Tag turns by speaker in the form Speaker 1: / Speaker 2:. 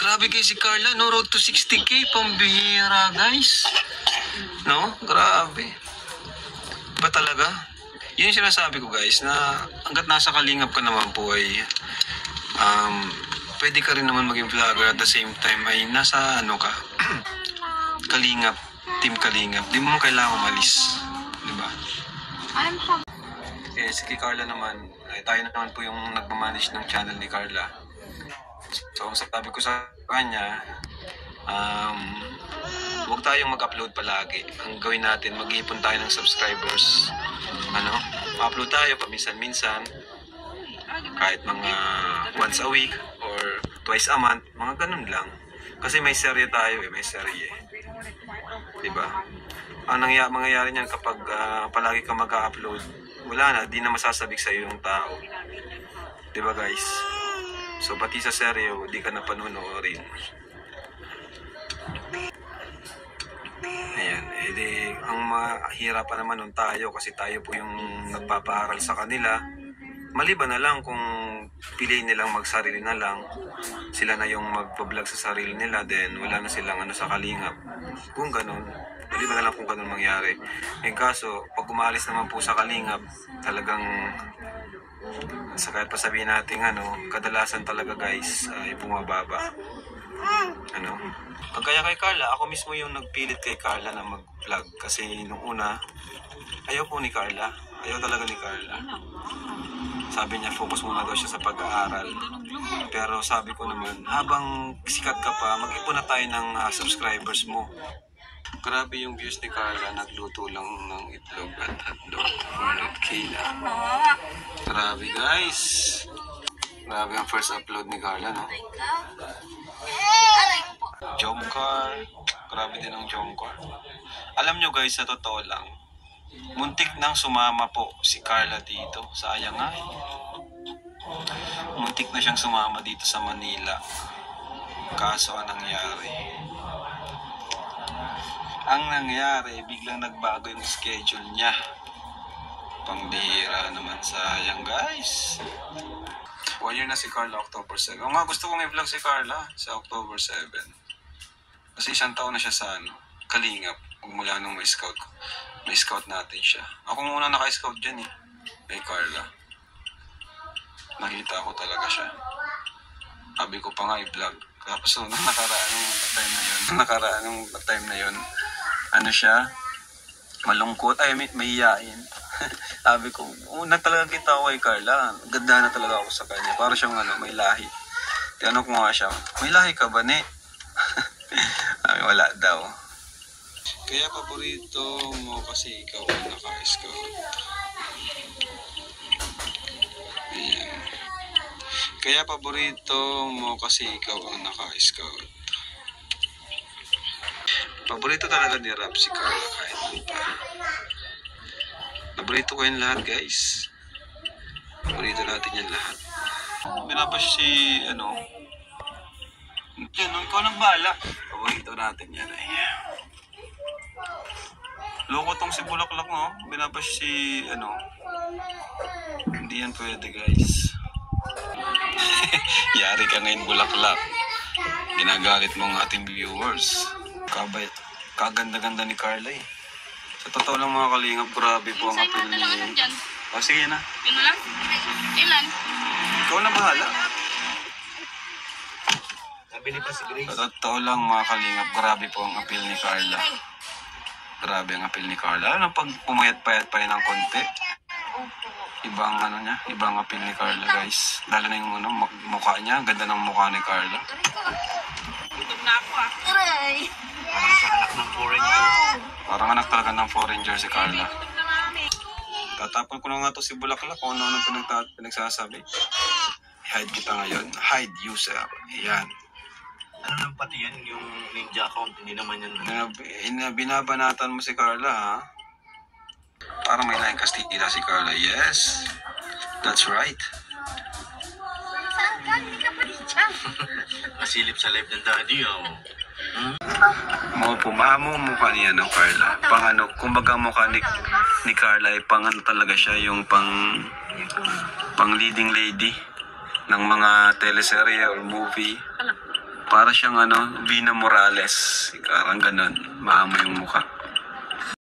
Speaker 1: Grabe guys si Carla, no? Road to 60K, pambihira guys. No? Grabe. Ba talaga? Yun yung sinasabi ko guys, na hanggat nasa kalingap ka naman po ay pwede ka rin naman maging vlogger at the same time ay nasa ano ka, kalingap, team kalingap. Di mo kailangan umalis. Diba? Eh, si Carla naman, ay tayo naman po yung nagmamanage ng channel ni Carla. So, ang sabi ko sa kanya, huwag tayong mag-upload palagi. Ang gawin natin, mag-iipon tayo ng subscribers. Upload tayo paminsan-minsan, kahit mga once a week or twice a month, mga ganun lang. Kasi may serye tayo may serye. Diba? Ang mangyayari niyan kapag palagi ka mag-upload, wala na, di na masasabik sa iyo yung tao. Diba guys? So pati sa seryo, di ka na panunuorin. Ayan, ang mahirapan naman nun tayo kasi tayo po yung nagpapaaral sa kanila. Maliban na lang kung piliin nilang magsarili na lang, sila na yung magpa-vlog sa sarili nila, then wala na silang sa kalingap. Kung ganun, maliban na lang kung ganun mangyari. Eh kaso, pag umalis naman po sa kalingap, talagang sa kahit pa sabihin natin kadalasan talaga guys ay bumababa. Kagaya kay Carla, ako mismo yung nagpilit kay Carla na mag-vlog kasi nung una ayaw po ni Carla, ayaw talaga ni Carla. Sabi niya focus muna daw siya sa pag-aaral, pero sabi ko naman habang sikat ka pa, mag-ipon na tayo ng subscribers mo. Grabe yung views ni Carla, nagluto lang ng itlog at hotdog, 100K na. Grabe guys, grabe ang first upload ni Carla, no? Jomcar, grabe din ang Jomcar. Alam nyo guys, sa totoo lang, muntik nang sumama po si Carla dito. Sayang nga eh. Muntik na siyang sumama dito sa Manila. Kaso anong nangyari? Ang nangyari, biglang nagbago yung schedule niya. Pambihira naman, sayang guys. 1 year na si Carla, October 7. Nga gusto kong i-vlog si Carla sa October 7. Kasi 1 taon na siya sa kalingap. Mula nung may scout natin siya. Ako muna naka-scout dyan kay Carla. Nakita ko talaga siya. Sabi ko pa nga i-vlog. Tapos nakaraan ng time na yun, siya, malungkot, may iyain. Sabi ko, una talaga kita ako kay Carla. Ganda na talaga ako sa kanya. Para siyang may lahi. Tinanong ko nga siya, may lahi ka ba, ne? Wala daw. Kaya paborito mo kasi ikaw ang naka-scout. Ayan. Kaya paborito mo kasi ikaw ang naka-scout. Paborito talaga ni Rap si Carla kahit ano pa. Paborito ko yung lahat guys. Paborito natin yan lahat. Binabash si ikaw nang bahala. Paborito natin yan Loko tong si Bulaklak mo. Binabash si Hindi yan pwede guys. Yari ka ngayon Bulaklak. Ginagalit mo ang ating viewers. Kaganda-ganda ni Carla Sa totoo lang mga kalingap, grabe po ang apel ni... sige na. Yun na lang? Ilan? Ikaw na bahala. Sa totoo lang mga kalingap, grabe po ang apel ni Carla. Grabe ang apel ni Carla. Pag pumayat-payat pa yan ng konti, ibang apel ni Carla guys. Lalo na yung mukha niya, ganda ng mukha ni Carla. Gutom na ako Aray! Parang anak talaga ng foreigner si Carla. Tatapon ko na nga to si Bulaklak kung ano pinagsasabi. Hide kita ngayon. Hide user. Ayan.
Speaker 2: Ano nang pati yan yung ninja account? Hindi naman yan.
Speaker 1: Binabanatan mo si Carla ha? Parang may laing kastila si Carla. Yes. That's right.
Speaker 3: Hindi ka pa rin siya.
Speaker 2: Nasilip sa live ng daddy
Speaker 1: Pumamo mukha niya Carla. Kumbaga mukha ni Carla ay talaga siya, yung pang leading lady ng mga teleserye or movie. Para siyang Vina Morales. Parang ganun. Maamo yung mukha.